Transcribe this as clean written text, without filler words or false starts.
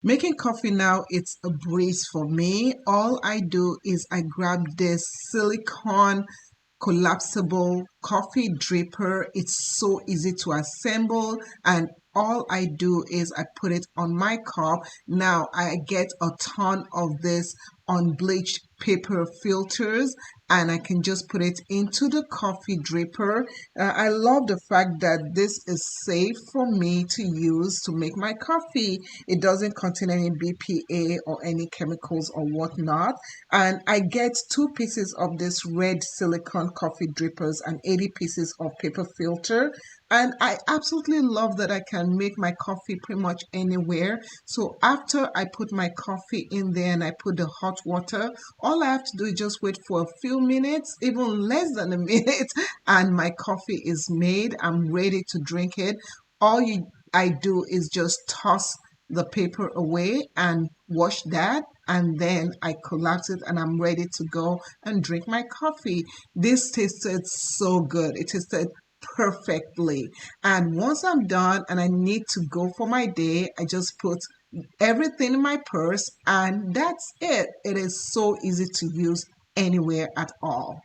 Making coffee now, it's a breeze for me. All I do is I grab this silicone collapsible coffee dripper. It's so easy to assemble, and all I do is I put it on my cup. Now I get a ton of this unbleached paper filters, and I can just put it into the coffee dripper. I love the fact that this is safe for me to use to make my coffee. It doesn't contain any BPA or any chemicals or whatnot. And I get 2 pieces of this red silicone coffee drippers and 80 pieces of paper filter. And I absolutely love that I can make my coffee pretty much anywhere. So after I put my coffee in there and I put the hot water, all I have to do is just wait for a few minutes, even less than a minute, and my coffee is made. I'm ready to drink it. I do is just toss the paper away and wash that, and then I collapse it and I'm ready to go and drink my coffee. This tasted so good. It tasted perfectly. And once I'm done and I need to go for my day, I just put everything in my purse and that's it. It is so easy to use anywhere at all.